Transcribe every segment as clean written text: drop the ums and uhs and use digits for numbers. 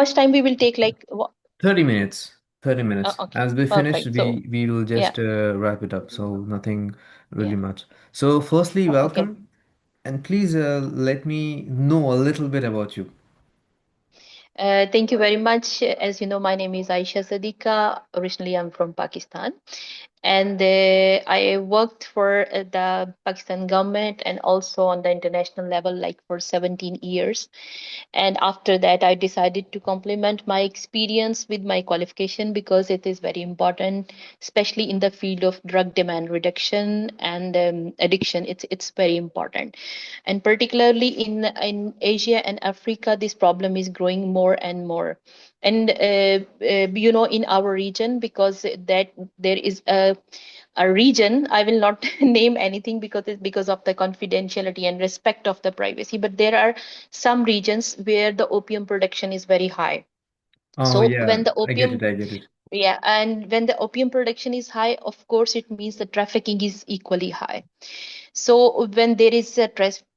much time we will take? Like, 30 minutes. 30 minutes. okay, As we finish, perfect. So, we will yeah, just wrap it up. So nothing really yeah. much. So firstly, Okay. welcome, and please let me know a little bit about you. Thank you very much. As you know, my name is Aisha Saddiqua. Originally, I'm from Pakistan. And I worked for the Pakistan government and also on the international level, like for 17 years. And after that, I decided to complement my experience with my qualification because it is very important, especially in the field of drug demand reduction and addiction. It's very important, and particularly in Asia and Africa, this problem is growing more and more. And in our region, because that there is a region, I will not name anything because it's because of the confidentiality and respect of the privacy, but there are some regions where the opium production is very high. Oh So yeah, when the I get it. opium, I get it. yeah, and when the opium production is high, of course it means the trafficking is equally high. So when there is a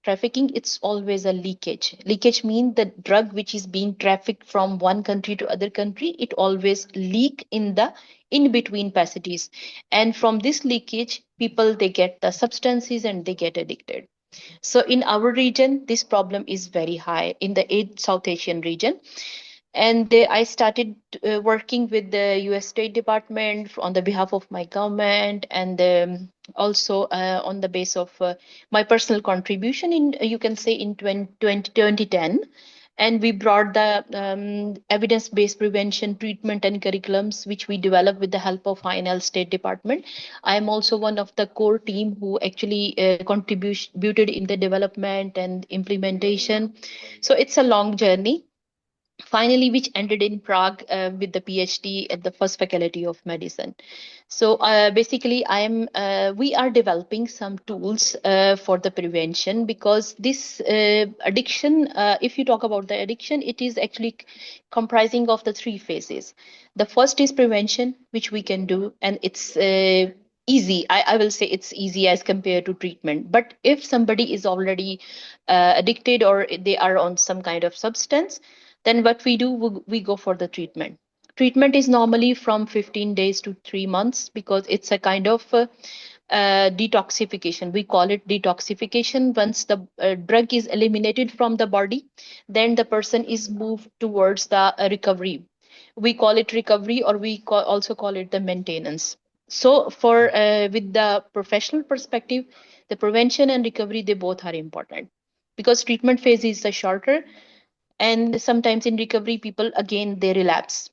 trafficking, it's always a leakage. Leakage means the drug which is being trafficked from one country to other country, it always leak in the in between passages. And from this leakage, people they get the substances and they get addicted. So in our region, this problem is very high in the South Asian region. And I started working with the US State Department on the behalf of my government, and also on the base of my personal contribution in, you can say, in 2010. And we brought the evidence-based prevention treatment and curriculums which we developed with the help of INL State Department. I am also one of the core team who actually contributed in the development and implementation. So it's a long journey, finally which ended in Prague with the PhD at the first faculty of medicine. So basically we are developing some tools for the prevention, because this addiction, if you talk about the addiction, it is actually comprising of the three phases. The first is prevention, which we can do, and it's easy. I will say it's easy as compared to treatment. But if somebody is already addicted or they are on some kind of substance, then what we do, we go for the treatment. Treatment is normally from 15 days to 3 months, because it's a kind of detoxification. We call it detoxification. Once the drug is eliminated from the body, then the person is moved towards the recovery. We call it recovery, or also call it the maintenance. So for with the professional perspective, the prevention and recovery, they both are important, because treatment phase is the shorter, and sometimes in recovery people again they relapse.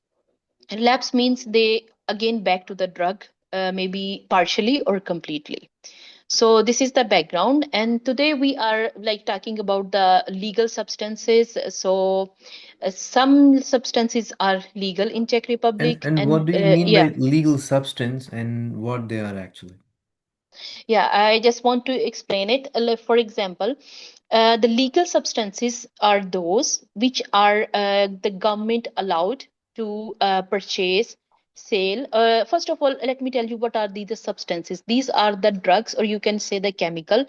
Relapse means they again back to the drug, maybe partially or completely. So this is the background, and today we are like talking about the legal substances. So some substances are legal in Czech Republic, And what and do you mean yeah. by legal substance and what they are actually? Yeah, I just want to explain it. Like, for example, the legal substances are those which are the government allowed to purchase, sale. First of all, let me tell you what are the substances. These are the drugs, or you can say the chemical.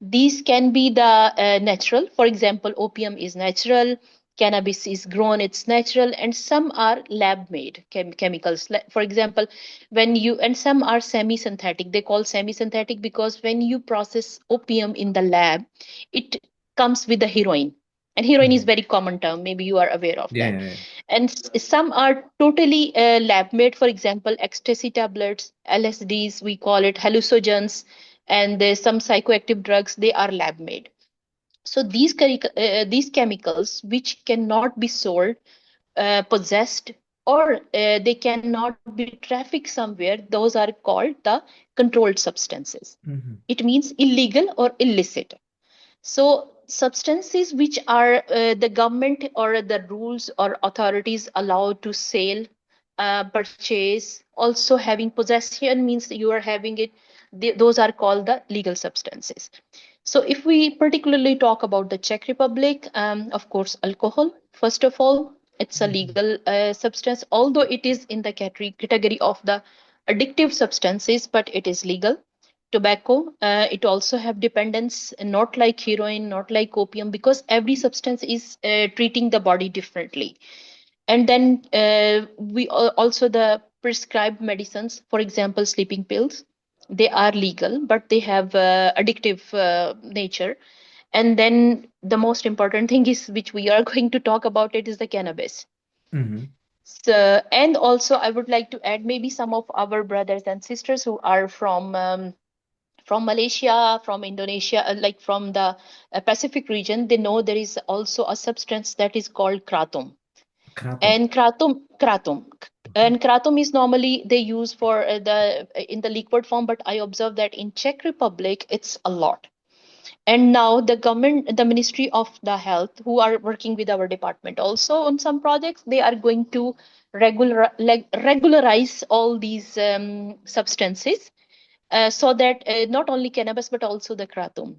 These can be the natural. For example, opium is natural. Cannabis is grown, it's natural, and some are lab made chemicals. For example, when you, and some are semi synthetic. They call semi synthetic because when you process opium in the lab, it comes with the heroin, and heroin is Mhm. very common term, maybe you are aware of Yeah, that. yeah, yeah. And some are totally lab made. For example, ecstasy tablets, LSDs, we call it hallucinogens, and there's some psychoactive drugs, they are lab made. So these chemicals which cannot be sold, possessed, or they cannot be trafficked somewhere, those are called the controlled substances. Hmm. It means illegal or illicit. So substances which are the government or the rules or authorities allowed to sell, purchase, also having possession means you are having it. Those are called the legal substances. So if we particularly talk about the Czech Republic, of course, alcohol. First of all, it's a Hmm. legal substance, although it is in the category of the addictive substances, but it is legal. Tobacco, it also have dependence, not like heroin, not like opium, because every substance is treating the body differently. And then also the prescribed medicines, for example, sleeping pills, they are legal, but they have addictive nature. And then the most important thing is, which we are going to talk about it, is the cannabis. Mm-hmm. So, and also I would like to add, maybe some of our brothers and sisters who are from Malaysia, from Indonesia, like from the Pacific region, they know there is also a substance that is called kratom. Kratom. And kratom, Okay. and kratom is normally they use for the in the liquid form, but I observe that in Czech Republic it's a lot. And now the government, the Ministry of the Health, who are working with our department also on some projects, they are going to regularize all these substances, so that not only cannabis but also the kratom.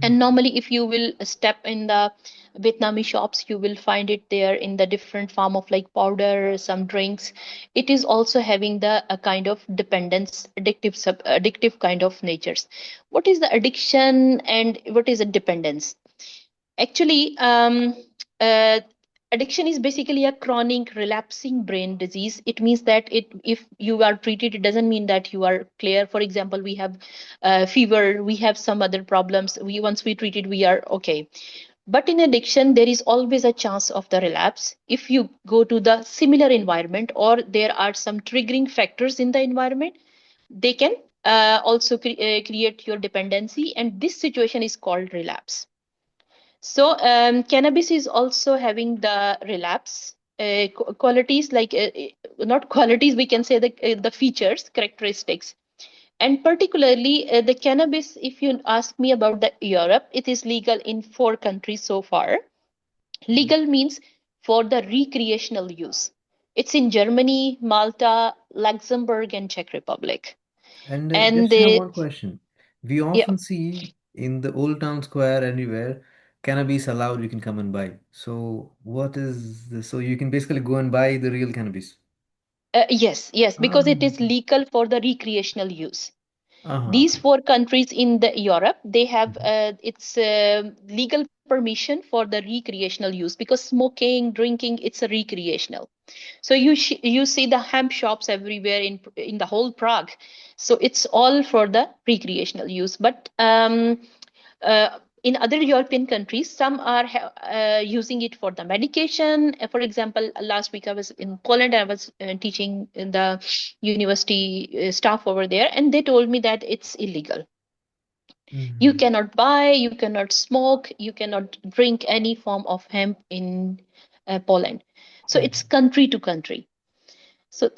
And normally, if you will step in the Vietnamese shops, you will find it there in the different form of like powder, some drinks. It is also having the a kind of dependence, addictive kind of natures. What is the addiction and what is a dependence? Actually, uh, addiction is basically a chronic relapsing brain disease. It means that if you are treated, it doesn't mean that you are clear. For example, we have fever, we have some other problems. We once we treated, we are okay. But in addiction, there is always a chance of the relapse if you go to the similar environment, or there are some triggering factors in the environment. They can also create your dependency, and this situation is called relapse. So, cannabis is also having the relapse qualities, like not qualities, we can say the features, characteristics. And particularly the cannabis, if you ask me about the Europe, it is legal in 4 countries so far. Legal means for the recreational use. It's in Germany, Malta, Luxembourg, and Czech Republic. And And just have they, one question. We yeah, often see in the old town square anywhere, cannabis allowed, you can come and buy. So what is the, so you can basically go and buy the real cannabis. yes, yes, Ah, because it is legal for the recreational use. These okay. 4 countries in the Europe, they have Mhm. it's legal permission for the recreational use, because smoking, drinking, it's a recreational. So you see the hemp shops everywhere in the whole Prague. So it's all for the recreational use. But in other European countries, some are using it for the medication. For example, last week I was in Poland. I was teaching in the university staff over there, and they told me that it's illegal. You Mhm. cannot buy, you cannot smoke, you cannot drink any form of hemp in Poland. So it's Mhm. country to country.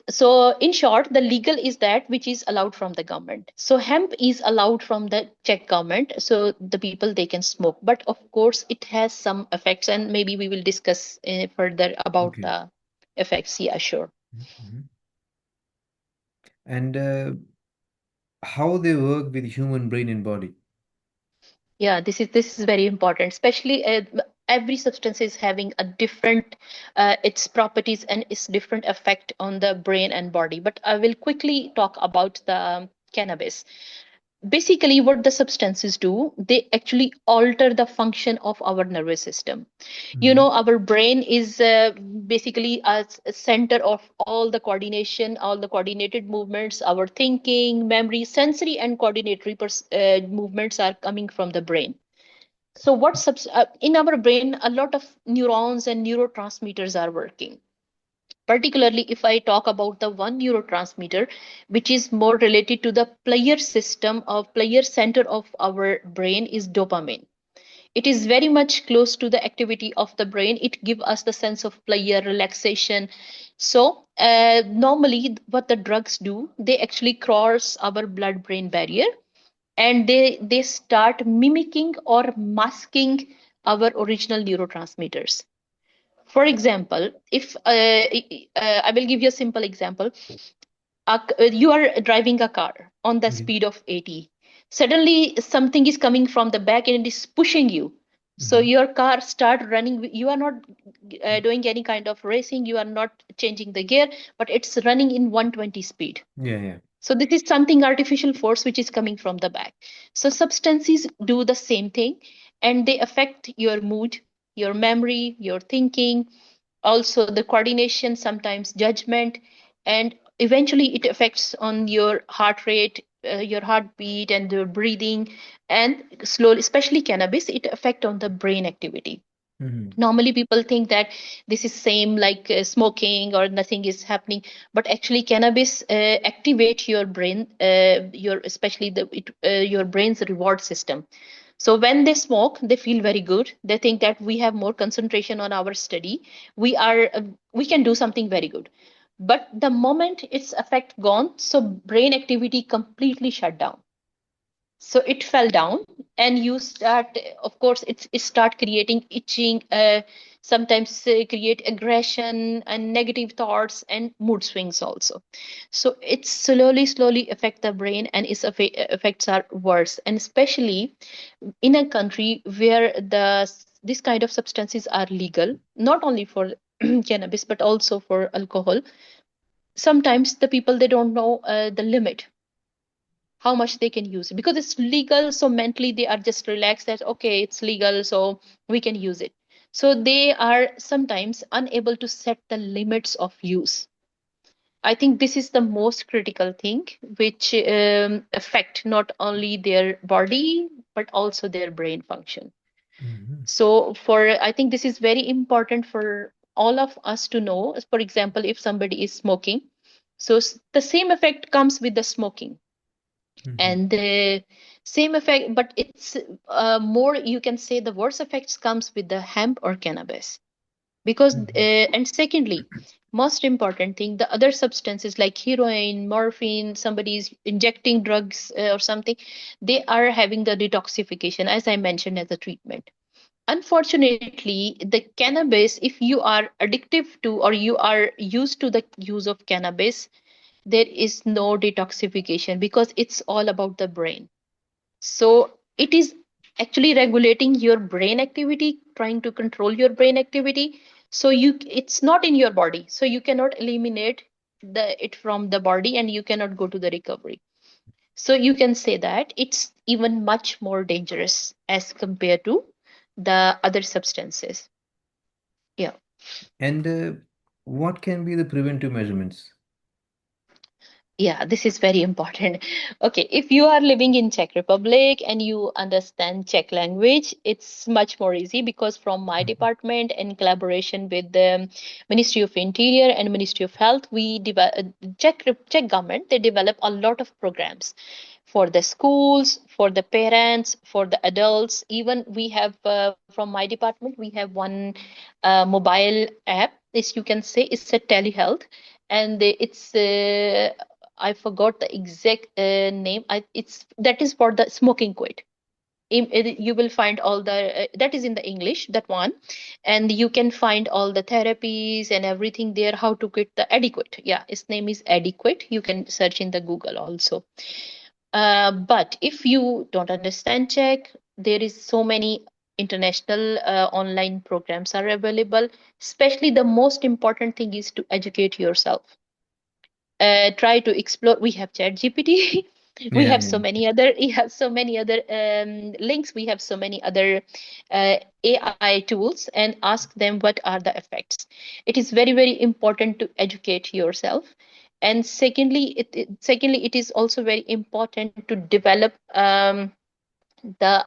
So in short, the legal is that which is allowed from the government. So hemp is allowed from the Czech government, so the people they can smoke. But of course, it has some effects, and maybe we will discuss further about Okay. the effects. Yeah, sure. Mhm. And how they work with human brain and body. Yeah, this is very important, especially every substance is having a different its properties and its different effect on the brain and body. But I will quickly talk about the cannabis. Basically, what the substances do, they actually alter the function of our nervous system. You Mhm. know, our brain is basically a center of all the coordination, all the coordinated movements, our thinking, memory, sensory and coordinatory movements are coming from the brain. So in our brain, a lot of neurons and neurotransmitters are working. Particularly, if I talk about the one neurotransmitter, which is more related to the player system of player center of our brain, is dopamine. It is very much close to the activity of the brain. It gives us the sense of pleasure, relaxation. So normally what the drugs do, they actually cross our blood brain barrier, and they start mimicking or masking our original neurotransmitters. For example, if I will give you a simple example. You are driving a car on the Okay. speed of 80. Suddenly something is coming from the back and it is pushing you. So Mhm. your car start running. You are not doing any kind of racing, you are not changing the gear, but it's running in 120 speed. Yeah, yeah. So this is something artificial force which is coming from the back. So substances do the same thing, and they affect your mood, your memory, your thinking. also the coordination, sometimes judgment, and eventually it affects on your heart rate, your heartbeat and your breathing, and slowly, especially cannabis, it affect on the brain activity. Mm-hmm. Normally people think that this is same like smoking or nothing is happening, but actually cannabis activate your brain, your especially your brain's reward system. So when they smoke they feel very good, they think that we have more concentration on our study, we are we can do something very good. But the moment its effect gone, so brain activity completely shut down, so it fell down, and you start, of course it start creating itching, sometimes create aggression and negative thoughts and mood swings also. So it slowly affect the brain, and its effects are worse, and especially in a country where this kind of substances are legal, not only for cannabis but also for alcohol. Sometimes the people, they don't know the limit, how much they can use it, because it's legal, so mentally they are just relaxed that okay, it's legal, so we can use it. So they are sometimes unable to set the limits of use. I think this is the most critical thing, which affect not only their body but also their brain function. Mm-hmm. So for, I think this is very important for all of us to know. For example, if somebody is smoking, so the same effect comes with the smoking, Mm-hmm. and the same effect, but it's more, you can say the worst effects comes with the hemp or cannabis, because Mm-hmm. and secondly, most important thing, the other substances like heroin, morphine, somebody is injecting drugs or something, they are having the detoxification, as I mentioned, as a treatment. Unfortunately, the cannabis, if you are addictive to or you are used to the use of cannabis, there is no detoxification, because it's all about the brain. So it is actually regulating your brain activity, trying to control your brain activity. So you, it's not in your body, so you cannot eliminate it from the body, and you cannot go to the recovery. So you can say that it's even much more dangerous as compared to the other substances. Yeah. And what can be the preventive measurements? Yeah, this is very important. Okay, if you are living in Czech Republic and you understand Czech language, it's much more easy, because from my Mhm. department, in collaboration with the Ministry of Interior and Ministry of Health, we develop, Czech government, they develop a lot of programs for the schools, for the parents, for the adults. Even we have from my department, we have one mobile app. This you can say it's a telehealth, and it's I forgot the exact name. It's that is for the smoking quit. You will find all the that is in the English, that one, and you can find all the therapies and everything there. How to quit the adequate? Yeah, its name is adequate. You can search in the Google also. But if you don't understand Czech, there is so many international online programs are available. Especially the most important thing is to educate yourself, try to explore. We have chat gpt, we Yeah, have yeah. so many other we have so many other links, we have so many other AI tools, and ask them what are the effects. It is very important to educate yourself. And secondly, secondly, it is also very important to develop the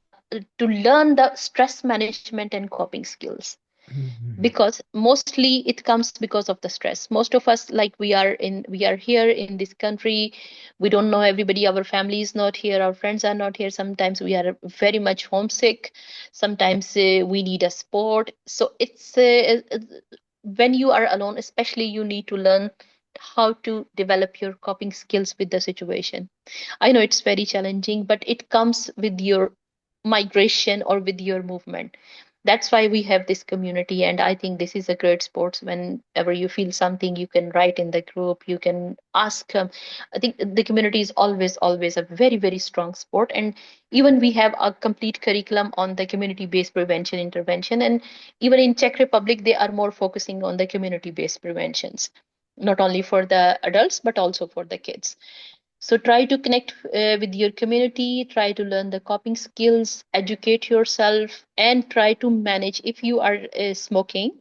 to learn the stress management and coping skills, Mhm. because mostly it comes because of the stress. Most of us, like we are here in this country, we don't know everybody, our family is not here, our friends are not here, sometimes we are very much homesick, sometimes we need a support. So it's when you are alone especially, you need to learn how to develop your coping skills with the situation. I know it's very challenging, but it comes with your migration or with your movement. That's why we have this community, and I think this is a great sports. Whenever you feel something, you can write in the group, you can ask. I think the community is always a very strong sport, and even we have a complete curriculum on the community based prevention intervention. And even in Czech Republic, they are more focusing on the community based preventions, not only for the adults but also for the kids. So try to connect with your community, try to learn the coping skills, educate yourself, and try to manage. If you are smoking,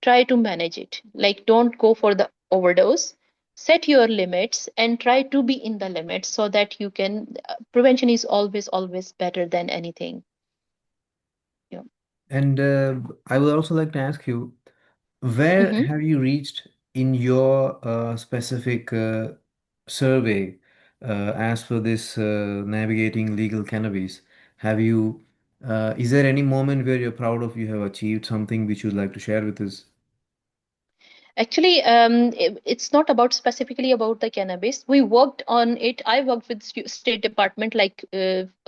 try to manage it. Like, don't go for the overdose. Set your limits and try to be in the limits so that you can. Prevention is always better than anything. Yeah. And I would also like to ask you, where Mhm. have you reached in your specific survey as for this navigating legal cannabis? Have you, is there any moment where you're proud of you have achieved something which you'd like to share with us? Actually, it's not about specifically about the cannabis. We worked on it. I worked with State Department. Like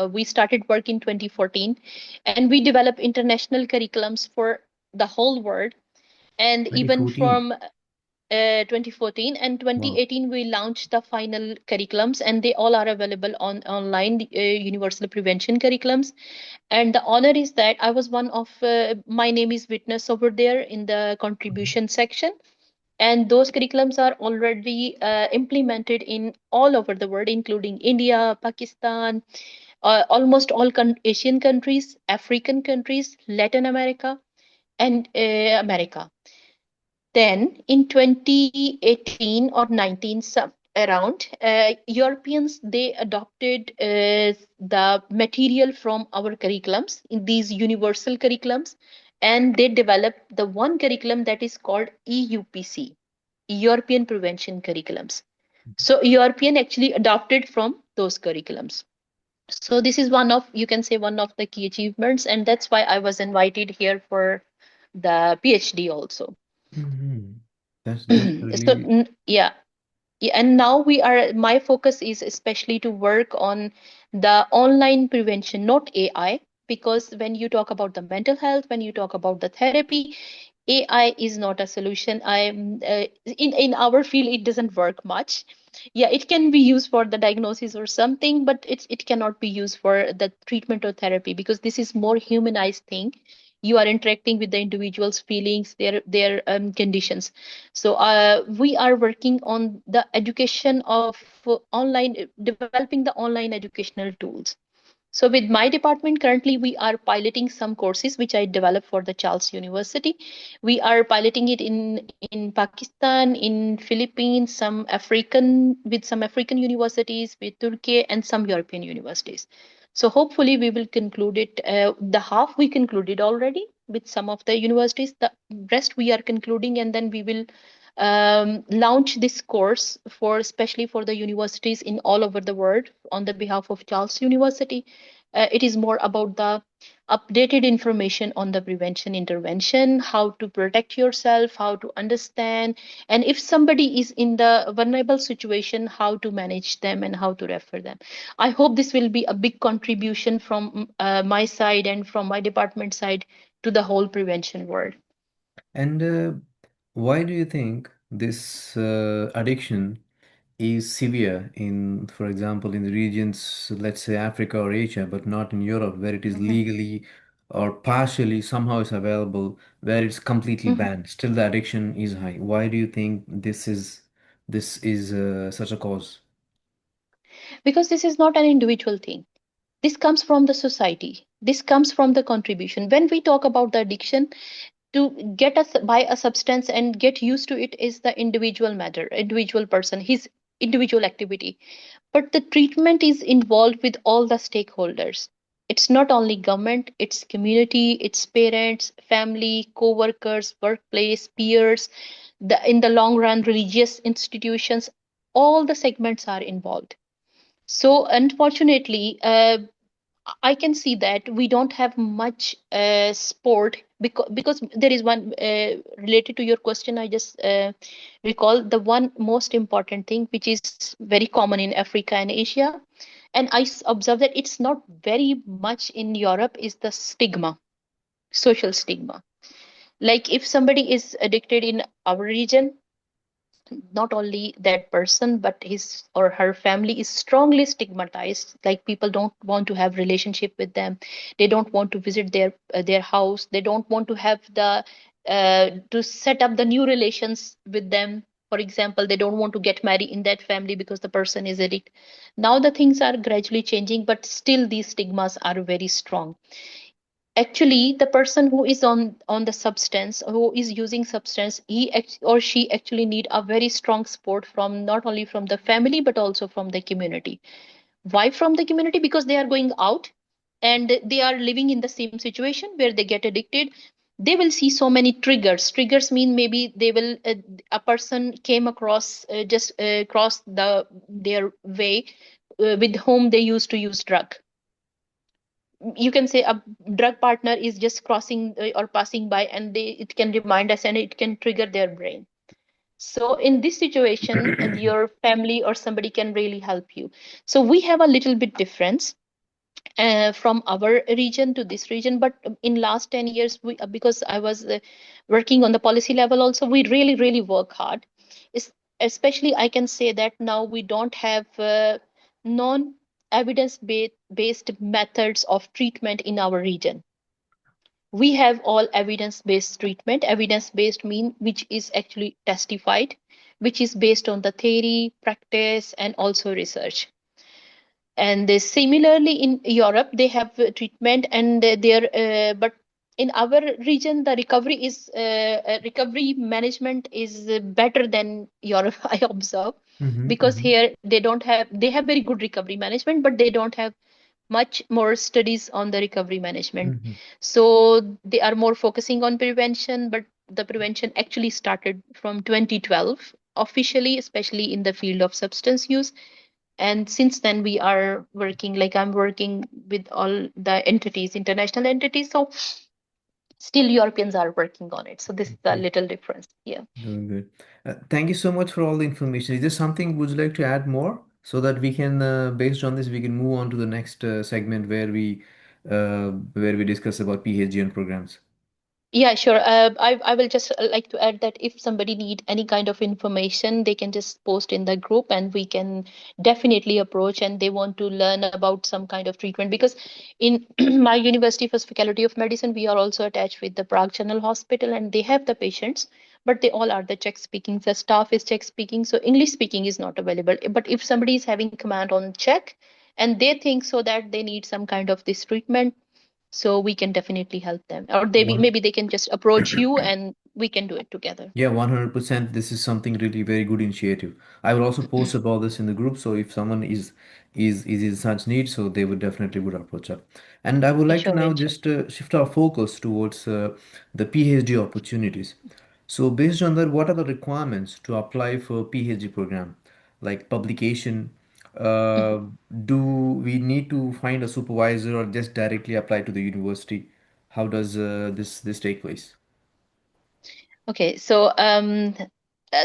we started work in 2014, and we developed international curriculums for the whole world. And even 2014. from 2014 and Wow. 2018, we launched the final curriculums, and they all are available on online, universal prevention curriculums. And the honor is that I was one of my name is witness over there in the Mhm. contribution section, and those curriculums are already implemented in all over the world, including India, Pakistan, almost all Asian countries, African countries, Latin America, and America. Then in 2018 or 19, some around, Europeans, they adopted the material from our curriculums in these universal curriculums, and they developed the one curriculum that is called EUPC, European Prevention Curriculums. So European actually adopted from those curriculums. So this is one of, you can say, one of the key achievements, and that's why I was invited here for the PhD also. Mhm. That's So really. yeah. Yeah, and now my focus is especially to work on the online prevention, not AI, because when you talk about the mental health, when you talk about the therapy, AI is not a solution. In our field, it doesn't work much. Yeah, it can be used for the diagnosis or something, but it cannot be used for the treatment or therapy, because this is more humanized thing. You are interacting with the individual's feelings, their conditions. So we are working on the education of online, developing the online educational tools. So with my department, currently we are piloting some courses which I developed for the Charles University. We are piloting it in Pakistan, in Philippines, some African universities, with Turkey and some European universities. So hopefully we will conclude it. The half we concluded already with some of the universities. The rest we are concluding, and then we will launch this course for especially for the universities in all over the world on the behalf of Charles University. It is more about the updated information on the prevention intervention, how to protect yourself, how to understand, and if somebody is in the vulnerable situation, how to manage them and how to refer them. I hope this will be a big contribution from my side and from my department side to the whole prevention world. And why do you think this addiction is severe in, for example, in the regions, let's say Africa or Asia, but not in Europe, where it is Mhm. legally or partially somehow is available, where it's completely Mhm. banned? Still, the addiction is high. Why do you think this is such a cause? Because this is not an individual thing. This comes from the society. This comes from the contribution. When we talk about the addiction, to get us buy a substance and get used to it is the individual matter, individual person, his individual activity. But the treatment is involved with all the stakeholders. It's not only government, it's community, it's parents, family, co-workers, workplace, peers, in the long run, religious institutions, all the segments are involved. So unfortunately, I can see that we don't have much sport, because there is one related to your question. I just recall the one most important thing which is very common in Africa and Asia, and observe that it's not very much in Europe, is the stigma, social stigma. Like if somebody is addicted in our region, not only that person but his or her family is strongly stigmatized. Like people don't want to have relationship with them, they don't want to visit their house, they don't want to have the to set up the new relations with them. For example, they don't want to get married in that family because the person is addict. Now the things are gradually changing, but still these stigmas are very strong. Actually, the person who is on the substance, who is using substance, or she actually need a very strong support from not only from the family but also from the community. Why from the community? Because they are going out and they are living in the same situation where they get addicted. They will see so many triggers mean maybe they will a person came across just cross their way with whom they used to use drug. You can say a drug partner is just crossing or passing by, and they it can remind us and it can trigger their brain. So in this situation, and your family or somebody can really help you. So we have a little bit difference from our region to this region, but in last 10 years, we because I was working on the policy level also, we really work hard. Es- Especially I can say that now we don't have non evidence based methods of treatment in our region. We have all evidence based treatment. Evidence based mean which is actually testified, which is based on the theory, practice, and also research. And similarly in Europe they have treatment, and but in our region the recovery management is better than Europe. I observe, Mm-hmm, because mm-hmm, here they have very good recovery management, but they don't have much more studies on the recovery management. mm-hmm. So they are more focusing on prevention, but the prevention actually started from 2012 officially, especially in the field of substance use. And since then we are working, like I'm working with all the entities, international entities. So still Europeans are working on it. So this is a Okay. little difference. Yeah. Doing good. Thank you so much for all the information. Is there something would you like to add more so that we can, based on this, we can move on to the next segment where we discuss about PhD and programs. Yeah, sure. I will just like to add that if somebody need any kind of information, they can just post in the group, and we can definitely approach. And they want to learn about some kind of treatment, because in my university first faculty of medicine, we are also attached with the Prague General Hospital, and they have the patients, but they all are the Czech speaking. The staff is Czech speaking, so English speaking is not available. But if somebody is having command on Czech, and they think so that they need some kind of this treatment, so we can definitely help them, or One. maybe they can just approach you and we can do it together. Yeah, 100%. This is something really very good initiative. I will also post about this in the group. So if someone is in such need, so they would definitely would approach up. And I would like to Sure, now inshallah. just shift our focus towards the PhD opportunities. So based on that, what are the requirements to apply for PhD program? Like publication, Mhm. uh, do we need to find a supervisor or just directly apply to the university? How does this take place? Okay, so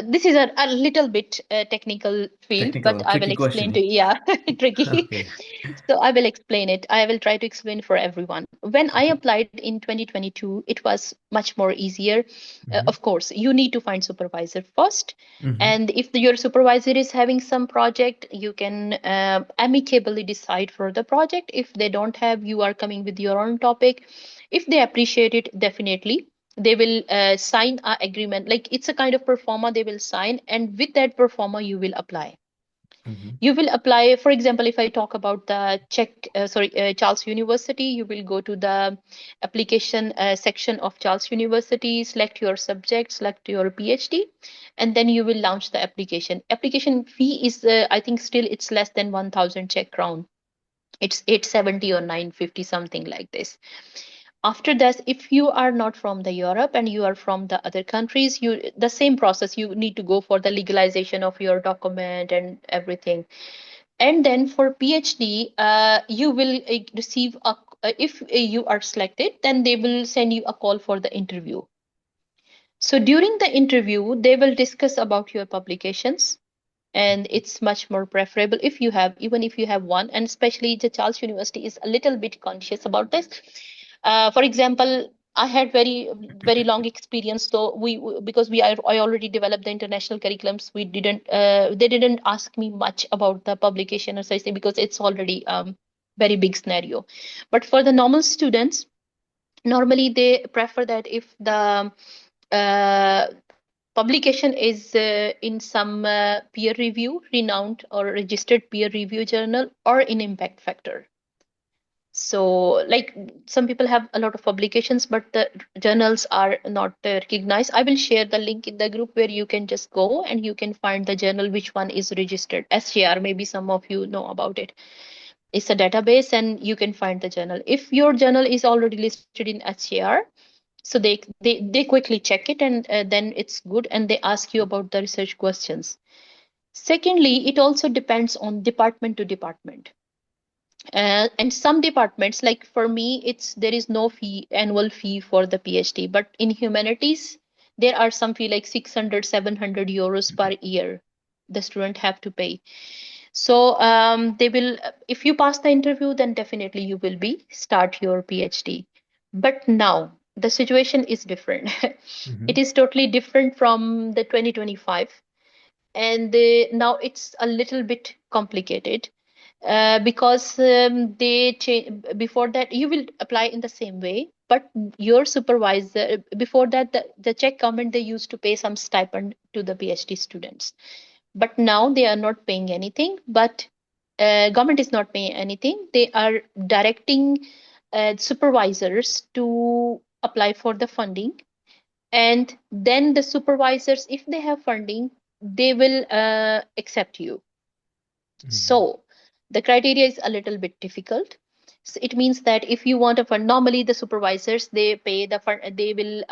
this is a little bit technical field, but Technical, I will tricky explain question. to you. Yeah, tricky. Okay. So I will explain it. I will try to explain for everyone. When I Okay. applied in 2022, it was much more easier. Mm-hmm. Of course, you need to find supervisor first. Mm-hmm. And if your supervisor is having some project, you can amicably decide for the project. If they don't have, you are coming with your own topic. If they appreciate it, definitely they will sign a agreement. Like it's a kind of performa they will sign, and with that performa you will apply. Mm-hmm. You will apply, for example, if I talk about the Charles University, you will go to the application section of Charles University, select your subject, select your PhD, and then you will launch the application. Application fee is, I think, still it's less than 1,000 Czech crown. It's 870 or 950, something like this. After that, if you are not from the Europe and you are from the other countries, you the same process, you need to go for the legalization of your document and everything. And then for PhD, you will receive a if you are selected, then they will send you a call for the interview. So during the interview they will discuss about your publications, and it's much more preferable if you have, even if you have one. And especially the Charles University is a little bit conscious about this. For example, I had very long experience, so because I already developed the international curriculums, we didn't they didn't ask me much about the publication or such thing, because it's already very big scenario. But for the normal students, normally they prefer that if the uh, publication is in some peer review, renowned or registered peer review journal, or in impact factor. So like some people have a lot of publications, but the journals are not recognized. I will share the link in the group where you can just go and you can find the journal which one is registered. SJR, maybe some of you know about it. It's a database and you can find the journal. If your journal is already listed in SJR, so they quickly check it, and then it's good, and they ask you about the research questions. Secondly, it also depends on department to department. And some departments, like for me, it's there is no fee, annual fee for the PhD, but in humanities there are some fee like 600, 700 euros per year the student have to pay. So they will, if you pass the interview, then definitely you will be start your PhD. But now the situation is different. It Mm-hmm. is totally different from the 2025, and now it's a little bit complicated because they change. Before that you will apply in the same way, but your supervisor, before that the Czech government, they used to pay some stipend to the PhD students, but now they are not paying anything. But government is not paying anything. They are directing supervisors to apply for the funding, and then the supervisors, if they have funding, they will accept you. Mm-hmm. So the criteria is a little bit difficult. So it means that if you want a fund, normally the supervisors, they pay the fund, they will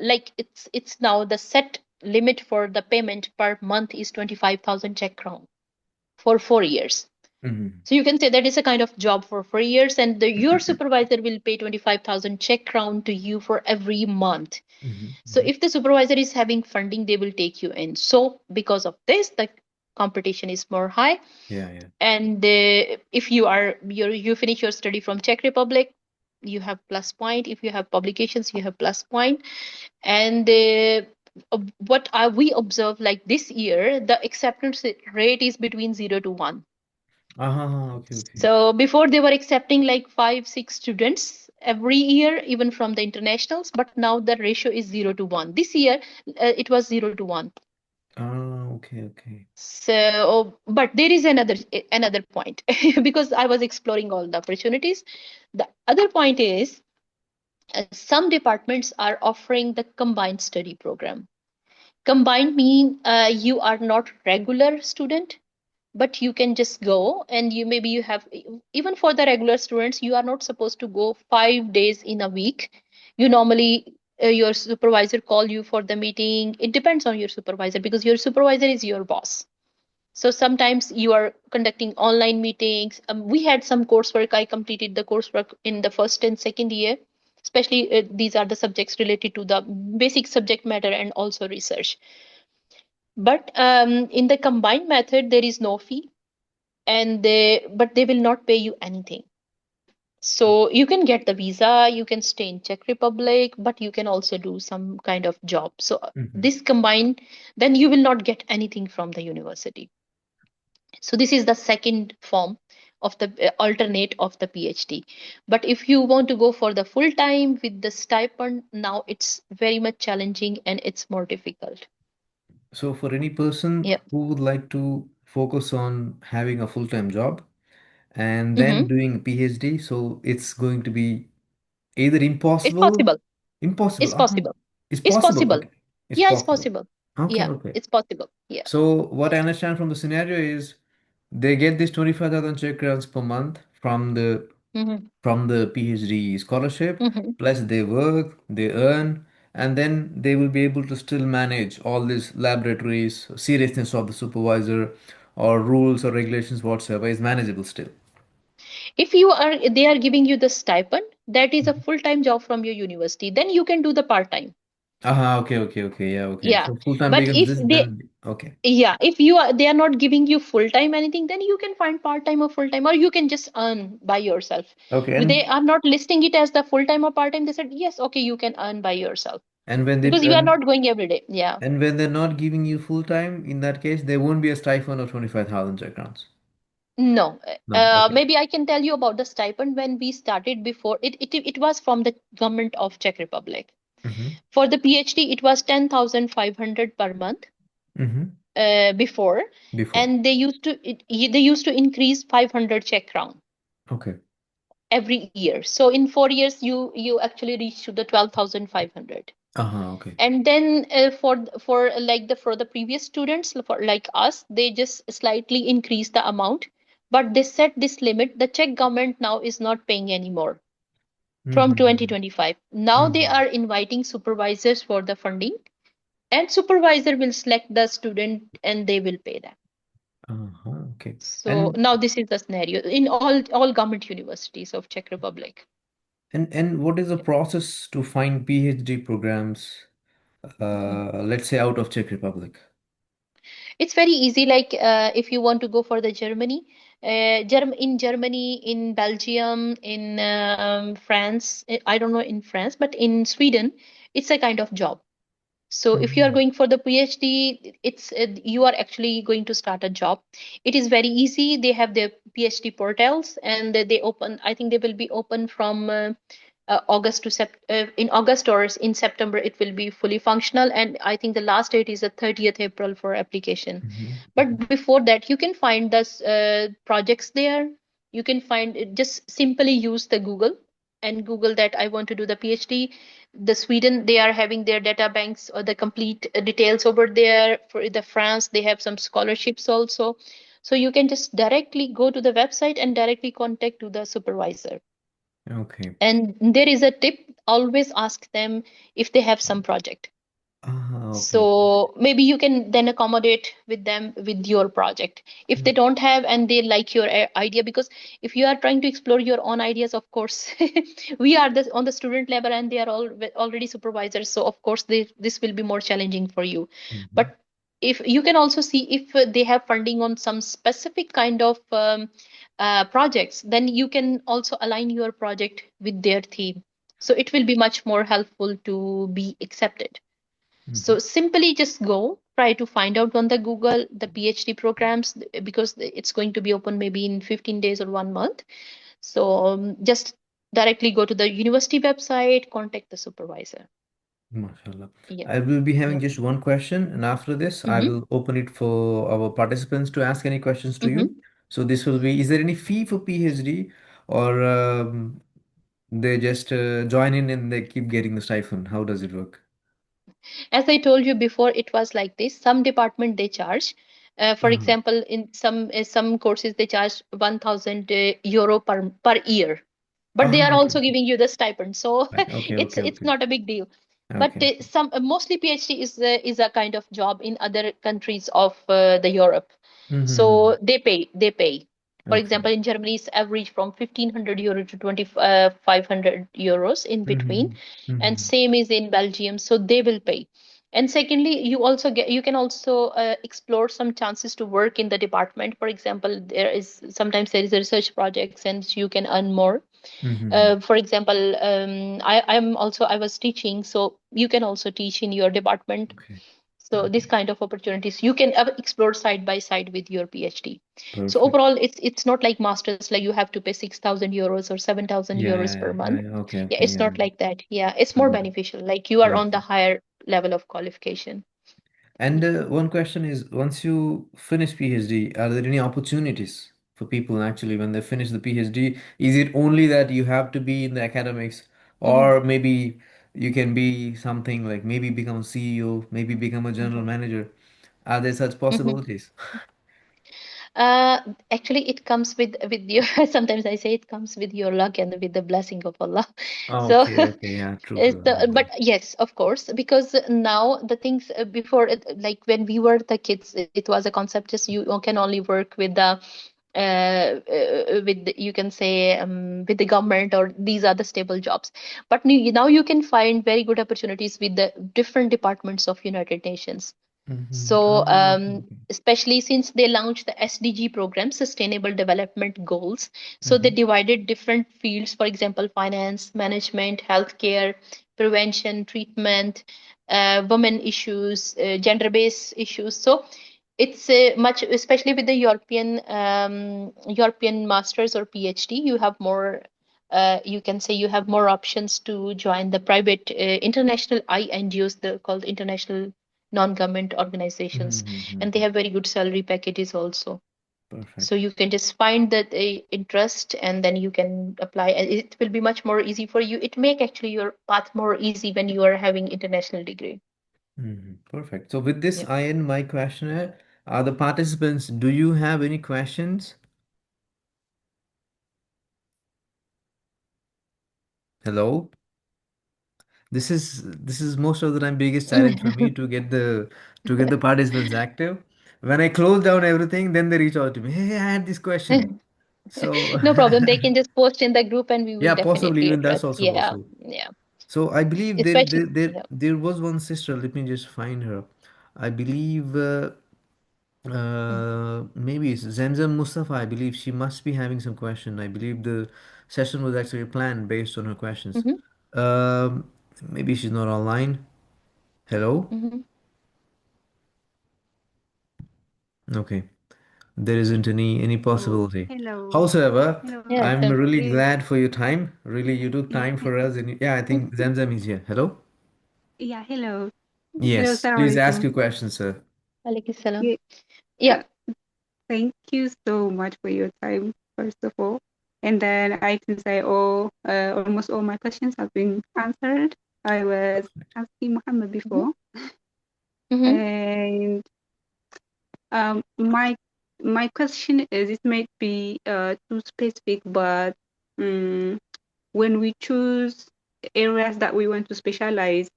like it's now the set limit for the payment per month is 25,000 Czech crown for 4 years. Mm-hmm. So you can say that is a kind of job for 4 years, and your supervisor will pay 25,000 Czech crown to you for every month. So Mm-hmm. if the supervisor is having funding, they will take you in. So because of this, the competition is more high. Yeah, yeah. And if you finish your study from Czech Republic, you have plus point. If you have publications, you have plus point. And we observe, like this year, the acceptance rate is between 0 to 1. Ah, okay, okay. So before they were accepting like 5, 6 students every year, even from the internationals, but now the ratio is 0 to 1. This year, it was 0 to 1. Ah, okay, okay. So, but there is another point because I was exploring all the opportunities. The other point is some departments are offering the combined study program. Combined mean you are not regular student, but you can just go, and you maybe you have, even for the regular students, you are not supposed to go 5 days in a week. You normally your supervisor call you for the meeting. It depends on your supervisor because your supervisor is your boss. So sometimes you are conducting online meetings. We had some coursework. I completed the coursework in the first and second year. Especially these are the subjects related to the basic subject matter and also research. But in the combined method, there is no fee, and they will not pay you anything. So you can get the visa, you can stay in Czech Republic, but you can also do some kind of job. So Mm-hmm. this combined, then you will not get anything from the university. So this is the second form of the alternate of the PhD. But if you want to go for the full time with the stipend, now it's very much challenging and it's more difficult. So for any person Yeah. who would like to focus on having a full-time job and then Hmm. doing a PhD, so it's going to be either It's impossible, possible. impossible. It's Uh-huh. possible. It's It's possible. possible. Okay. It's Yeah, it's possible. possible. Okay, Yeah, okay. it's possible. Yeah. So what I understand from the scenario is they get this 25,000 Czech crowns per month Hmm. from the PhD scholarship, Hmm. plus they work, they earn, and then they will be able to still manage all these laboratories, seriousness of the supervisor, or rules or regulations whatsoever is manageable still. If they are giving you the stipend, that is a Mhm. full-time job from your university, then you can do the part-time. Okay, okay, okay, yeah, okay. Yeah. So full time But becomes if this, they, then okay, yeah, if they are not giving you full-time anything, then you can find part-time or full-time, or you can just earn by yourself. okay, They are not listing it as the full-time or part-time. They said, yes, okay, you can earn by yourself and when they because you are not going every day. Yeah. and when they're not giving you full time, in that case, there won't be a stipend of 25,000 Czech crowns. No, No, okay. maybe I can tell you about the stipend when we started before. It was from the government of Czech Republic. Mm-hmm. For the PhD, it was 10,500 per month Mm-hmm. before, Before. and they used to increase 500 Czech crown. Okay. every year. So in 4 years, you actually reach to the 12,500. Uh-huh, okay. And then for like the for the previous students for like us, they just slightly increase the amount, but they set this limit. The Czech government now is not paying anymore from Mm-hmm. 2025. Now they Mm-hmm. are inviting supervisors for the funding, and supervisor will select the student and they will pay them. Uh-huh, okay. So And now this is the scenario in all government universities of Czech Republic. and what is the process to find PhD programs, Mhm. let's say out of Czech Republic? It's very easy. Like if you want to go for the Germany, in Germany, in Belgium, in France, I don't know in France, but in Sweden, it's a kind of job. So if you are Mm-hmm. going for the PhD, it's you are actually going to start a job. It is very easy. They have their PhD portals, and they open. I think they will be open from August to in August or in September it will be fully functional, and I think the last date is the 30th April for application. But Mm-hmm. before that you can find the projects there. You can find it, just simply use the Google and Google that I want to do the PhD. The Sweden, they are having their data banks or the complete details over there. For the France, they have some scholarships also. So you can just directly go to the website and directly contact to the supervisor. Okay. And there is a tip, always ask them if they have some project. Ah, okay, okay. So maybe you can then accommodate with them with your project. If they Mm. don't have and they like your idea, because if you are trying to explore your own ideas, of course, we are on the student level and they are all already supervisors. So of course, this will be more challenging for you. Mhm. But if you can also see if they have funding on some specific kind of projects, then you can also align your project with their theme. So it will be much more helpful to be accepted. Mhm. So simply just go try to find out on the Google the PhD programs, because it's going to be open maybe in 15 days or 1 month. So just directly go to the university website, contact the supervisor. MashaAllah. Yeah. I will be having Yeah. just one question, and after this, I Mm-hmm. will open it for our participants to ask any questions to you. Mm-hmm. So this will be, is there any fee for PhD, or they just join in and they keep getting the stipend? How does it work? As I told you before, it was like this. Some department they charge. For Uh-huh. example, in some courses they charge 1,000 euro per year, but they Ah, are okay. also giving you the stipend, so Right. Okay, okay, it's okay. not a big deal. But Okay. some mostly PhD is a kind of job in other countries of the Europe. Mm-hmm. So they pay. For Okay. example, in Germany, it's average from 1,500 euro to 2,500 euros in between, Mm-hmm. and Mm-hmm. same is in Belgium. So they will pay. And secondly, you can also explore some chances to work in the department. For example, there is a research projects and you can earn more. Mm-hmm. For example, I was teaching, so you can also teach in your department. Okay. So this Okay. kind of opportunities you can explore side by side with your PhD. So Perfect. overall, it's not like masters, like you have to pay 6,000 euros or 7,000 Yeah, euros yeah, per yeah, month. yeah. Okay, Yeah, okay, it's yeah. not like that. Yeah, it's I more got it. beneficial. Like you are on the Perfect. higher level of qualification. And one question is, once you finish PhD, are there any opportunities for people actually when they finish the PhD? Is it only that you have to be in the academics, Mhm, or maybe you can be something like maybe become a CEO, maybe become a general mhm, manager? Are there such mhm. possibilities? Uh, Actually, it comes with your. Sometimes I say it comes with your luck and with the blessing of Allah. So, Okay, okay, yeah, true, it's true. but yes, of course, because now the things before, like when we were the kids, it was a concept. Just you can only work with the you can say with the government, or these are the stable jobs. But now you can find very good opportunities with the different departments of United Nations. Mm-hmm. So, Oh, okay, okay. especially since they launched the SDG program, Sustainable Development Goals, so they Mm-hmm. divided different fields, for example, finance, management, healthcare, prevention, treatment, women issues, gender-based issues. So it's much, especially with the European masters or PhD, you have more. You can say you have more options to join the private international INGOs, the called international non-government organizations, Mm-hmm. and they have very good salary packages also. Perfect. So you can just find that interest and then you can apply. And it will be much more easy for you. It make actually your path more easy when you are having international degree. Perfect. So with this, Yeah. I end my questionnaire. The participants, do you have any questions? Hello? This is most of the time biggest challenge for me to get the participants active. When I close down everything, then they reach out to me. Hey, I had this question. So No problem. They can just post in the group and we will yeah, possibly definitely even that's address. also Yeah. possible. Yeah. So I believe there Especially, there there, yeah. there was one sister. Let me just find her. I believe maybe it's Zamzam Mustafa. I believe she must be having some question. I believe the session was actually planned based on her questions. Mm-hmm. Um, Maybe she's not online. Hello? Mm-hmm. Okay. There isn't any Oh, possibility. hello. Howsoever, Hello. Yeah. I'm So, really Yeah, glad for your time. Really, you took yeah, time for us. And yeah, I think Zamzam is here. Hello? yeah, hello. Hello, Yes. Assalamu Please ask alaikum. your question, sir. Alaikum salam. Yeah, Yeah. uh, thank you so much for your time, first of all. And then I can say, almost all my questions have been answered. I was asking Muhammad Mm-hmm. before, Mm-hmm. and my question is, it might be too specific, but um, when we choose areas that we want to specialize,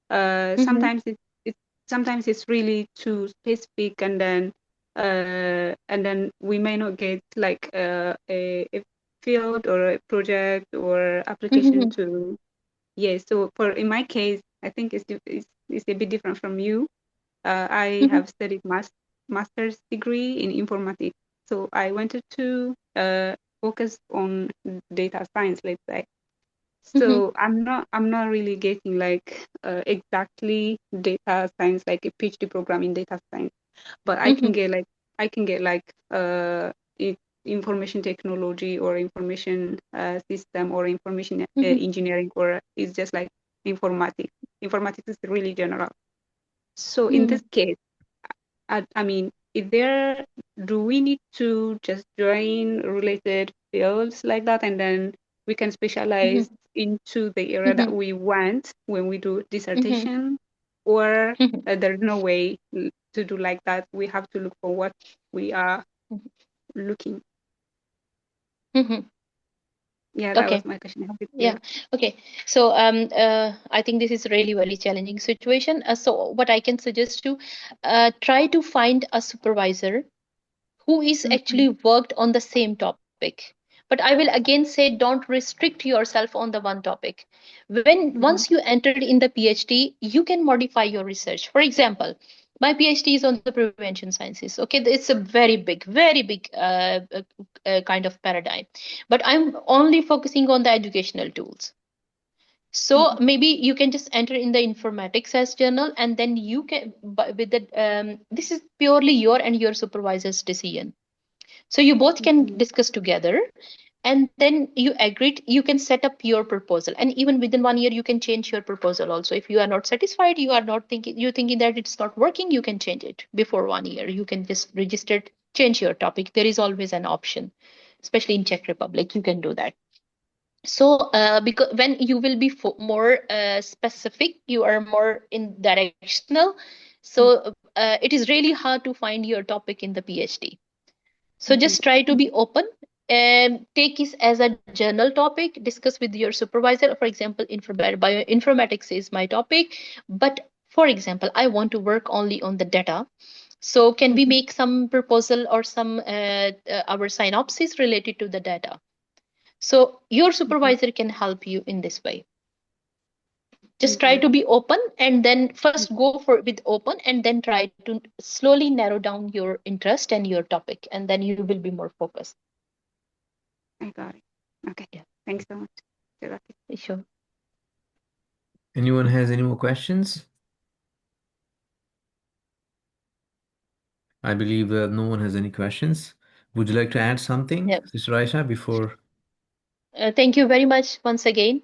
Mm-hmm. sometimes it sometimes it's really too specific, and then we may not get like a field or a project or application Mm-hmm. to. Yeah, so for in my case, I think it's a bit different from you. I Mm-hmm. have studied master's degree in informatics, so I wanted to focus on data science, let's say. Mm-hmm. So I'm not really getting like exactly data science, like a PhD program in data science, but Mm-hmm. I can get like i- information technology or information system or information Mm-hmm. engineering, or it's just like informatics. Informatics is really general. So in Mm-hmm. this case, I mean, is there, do we need to just join related fields like that, and then we can specialize into the area that Mm-hmm. we want when we do Mm-hmm. dissertation, or Mm-hmm. there's no way to do like that? We have to look for what we are looking. Mm-hmm. Yeah, that was Okay. my question. I hope it's Yeah. clear. Okay. So I think this is really very challenging situation. So what I can suggest to try to find a supervisor who is Mm-hmm. actually worked on the same topic. But I will again say don't restrict yourself on the one topic. When Mm-hmm. once you entered in the PhD, you can modify your research. For example, my PhD is on the prevention sciences. Okay, it's a very big kind of paradigm. But I'm only focusing on the educational tools. So Mm-hmm. maybe you can just enter in the informatics as journal, and then you can with the this is purely your and your supervisor's decision. So you both can Mm-hmm. discuss together, and then you agreed, you can set up your proposal, and even within 1 year you can change your proposal also. If you are not satisfied, you are not thinking, you thinking that it's not working, you can change it before 1 year. You can just register it, change your topic. There is always an option, especially in Czech Republic, you can do that. So because when you will be more specific, you are more in directional. So it is really hard to find your topic in the PhD. So Mm-hmm. just try to be open and take it as a journal topic. Discuss with your supervisor. For example, bioinformatics is my topic, but for example, I want to work only on the data. So can we Mm-hmm. make some proposal or some our synopsis related to the data? So your Mm-hmm. supervisor can help you in this way. Just try Mm-hmm. to be open, and then first go for with open, and then try to slowly narrow down your interest and your topic, and then you will be more focused. I got it. Okay. Yeah, Thanks so much. Jazakallah. sure. Anyone has any more questions? I believe no one has any questions. Would you like to add something, Yeah. Sister Aisha, before? Thank you very much once again.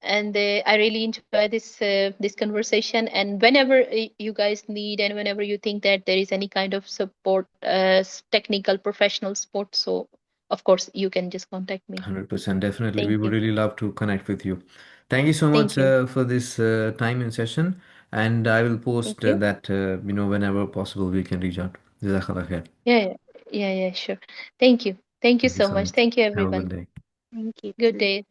And I really enjoy this conversation. And whenever you guys need, and whenever you think that there is any kind of support, technical, professional support, so of course you can just contact me. 100%. Definitely. We Thank would you. really love to connect with you. Thank you so much Thank you. for this time in session. And I will Thank post you. that, whenever possible, we can reach out. Jazakallah khair. Yeah, yeah, yeah, yeah, sure. Thank you. Thank you Thank you so so much. much. Thank you, Have a good everyone. day. Thank you Good too. day.